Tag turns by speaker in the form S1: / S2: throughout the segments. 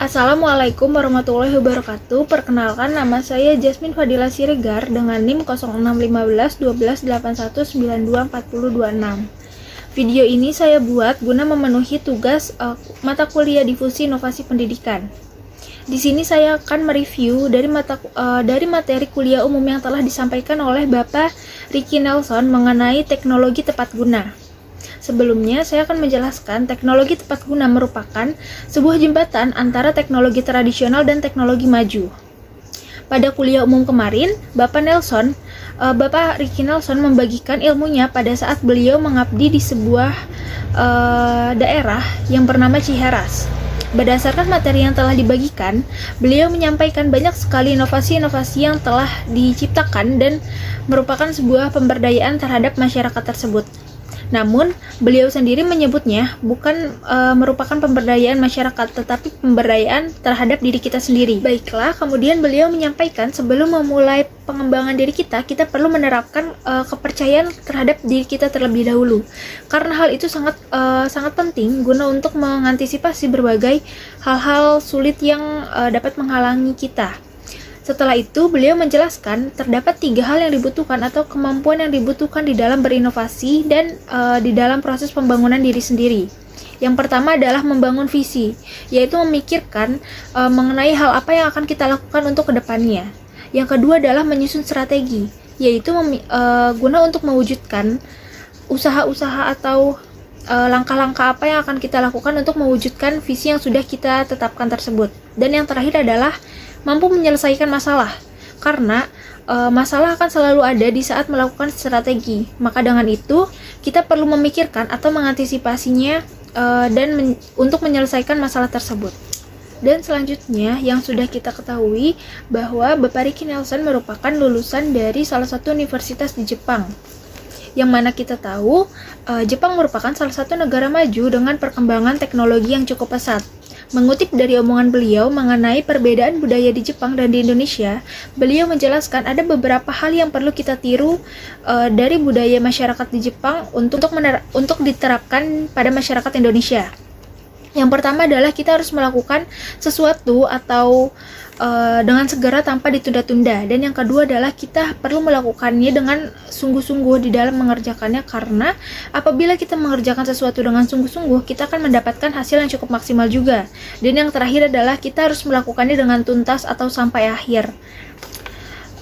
S1: Assalamualaikum warahmatullahi wabarakatuh. Perkenalkan, nama saya Jasmine Fadila Siregar dengan NIM 0615 1281924026. Video ini saya buat guna memenuhi tugas mata kuliah difusi inovasi pendidikan. Di sini saya akan mereview dari materi kuliah umum yang telah disampaikan oleh Bapak Ricky Nelson mengenai teknologi tepat guna. Sebelumnya, saya akan menjelaskan teknologi tepat guna merupakan sebuah jembatan antara teknologi tradisional dan teknologi maju. Pada kuliah umum kemarin, Bapak Ricky Nelson membagikan ilmunya pada saat beliau mengabdi di sebuah daerah yang bernama Ciheras. Berdasarkan materi yang telah dibagikan, beliau menyampaikan banyak sekali inovasi-inovasi yang telah diciptakan dan merupakan sebuah pemberdayaan terhadap masyarakat tersebut. Namun, beliau sendiri menyebutnya bukan merupakan pemberdayaan masyarakat, tetapi pemberdayaan terhadap diri kita sendiri. Baiklah, kemudian beliau menyampaikan sebelum memulai pengembangan diri kita perlu menerapkan kepercayaan terhadap diri kita terlebih dahulu. Karena hal itu sangat penting guna untuk mengantisipasi berbagai hal-hal sulit yang dapat menghalangi kita. Setelah itu, beliau menjelaskan terdapat 3 hal yang dibutuhkan atau kemampuan yang dibutuhkan di dalam berinovasi dan di dalam proses pembangunan diri sendiri. Yang pertama adalah membangun visi, yaitu memikirkan mengenai hal apa yang akan kita lakukan untuk kedepannya. Yang kedua adalah menyusun strategi, yaitu guna untuk mewujudkan usaha-usaha atau langkah-langkah apa yang akan kita lakukan untuk mewujudkan visi yang sudah kita tetapkan tersebut. Dan yang terakhir adalah mampu menyelesaikan masalah, karena masalah akan selalu ada di saat melakukan strategi. Maka dengan itu, kita perlu memikirkan atau mengantisipasinya untuk menyelesaikan masalah tersebut. Dan selanjutnya, yang sudah kita ketahui bahwa Bapak Ricky Nelson merupakan lulusan dari salah satu universitas di Jepang. Yang mana kita tahu, Jepang merupakan salah satu negara maju dengan perkembangan teknologi yang cukup pesat. Mengutip dari omongan beliau mengenai perbedaan budaya di Jepang dan di Indonesia, beliau menjelaskan ada beberapa hal yang perlu kita tiru dari budaya masyarakat di Jepang untuk diterapkan pada masyarakat Indonesia. Yang pertama adalah kita harus melakukan sesuatu atau dengan segera tanpa ditunda-tunda. Dan yang kedua adalah kita perlu melakukannya dengan sungguh-sungguh di dalam mengerjakannya, karena apabila kita mengerjakan sesuatu dengan sungguh-sungguh, kita akan mendapatkan hasil yang cukup maksimal juga. Dan yang terakhir adalah kita harus melakukannya dengan tuntas atau sampai akhir.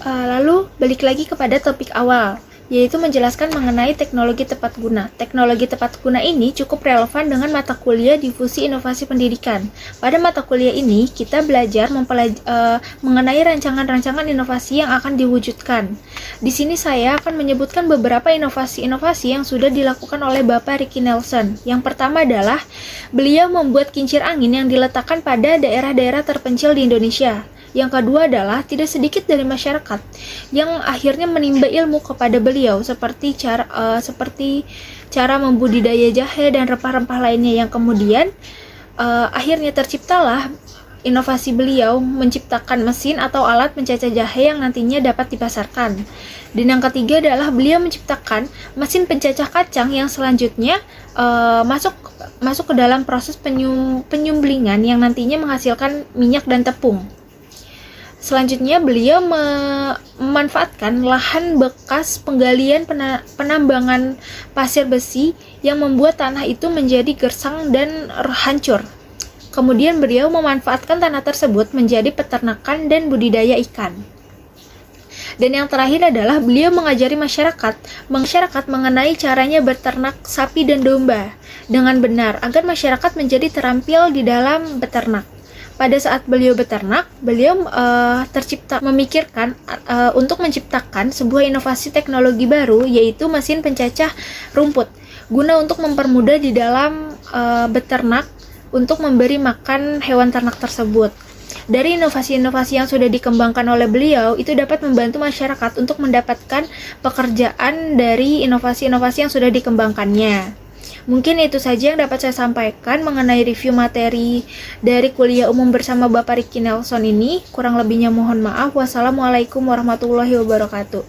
S1: Lalu balik lagi kepada topik awal, yaitu menjelaskan mengenai teknologi tepat guna. Teknologi tepat guna ini cukup relevan dengan mata kuliah difusi inovasi pendidikan. Pada mata kuliah ini, kita belajar mengenai rancangan-rancangan inovasi yang akan diwujudkan. Di sini saya akan menyebutkan beberapa inovasi-inovasi yang sudah dilakukan oleh Bapak Ricky Nelson. Yang pertama adalah beliau membuat kincir angin yang diletakkan pada daerah-daerah terpencil di Indonesia. Yang kedua adalah tidak sedikit dari masyarakat yang akhirnya menimba ilmu kepada beliau seperti cara membudidaya jahe dan rempah-rempah lainnya, yang kemudian akhirnya terciptalah inovasi beliau menciptakan mesin atau alat pencacah jahe yang nantinya dapat dipasarkan. Dan yang ketiga adalah beliau menciptakan mesin pencacah kacang yang selanjutnya masuk ke dalam proses penyumblingan yang nantinya menghasilkan minyak dan tepung. Selanjutnya, beliau memanfaatkan lahan bekas penggalian penambangan pasir besi yang membuat tanah itu menjadi gersang dan hancur. Kemudian beliau memanfaatkan tanah tersebut menjadi peternakan dan budidaya ikan. Dan yang terakhir adalah beliau mengajari masyarakat mengenai caranya berternak sapi dan domba dengan benar agar masyarakat menjadi terampil di dalam beternak. Pada saat beliau beternak, beliau memikirkan untuk menciptakan sebuah inovasi teknologi baru, yaitu mesin pencacah rumput, guna untuk mempermudah di dalam beternak untuk memberi makan hewan ternak tersebut. Dari inovasi-inovasi yang sudah dikembangkan oleh beliau, itu dapat membantu masyarakat untuk mendapatkan pekerjaan dari inovasi-inovasi yang sudah dikembangkannya. Mungkin itu saja yang dapat saya sampaikan mengenai review materi dari kuliah umum bersama Bapak Ricky Nelson ini. Kurang lebihnya mohon maaf. Wassalamualaikum warahmatullahi wabarakatuh.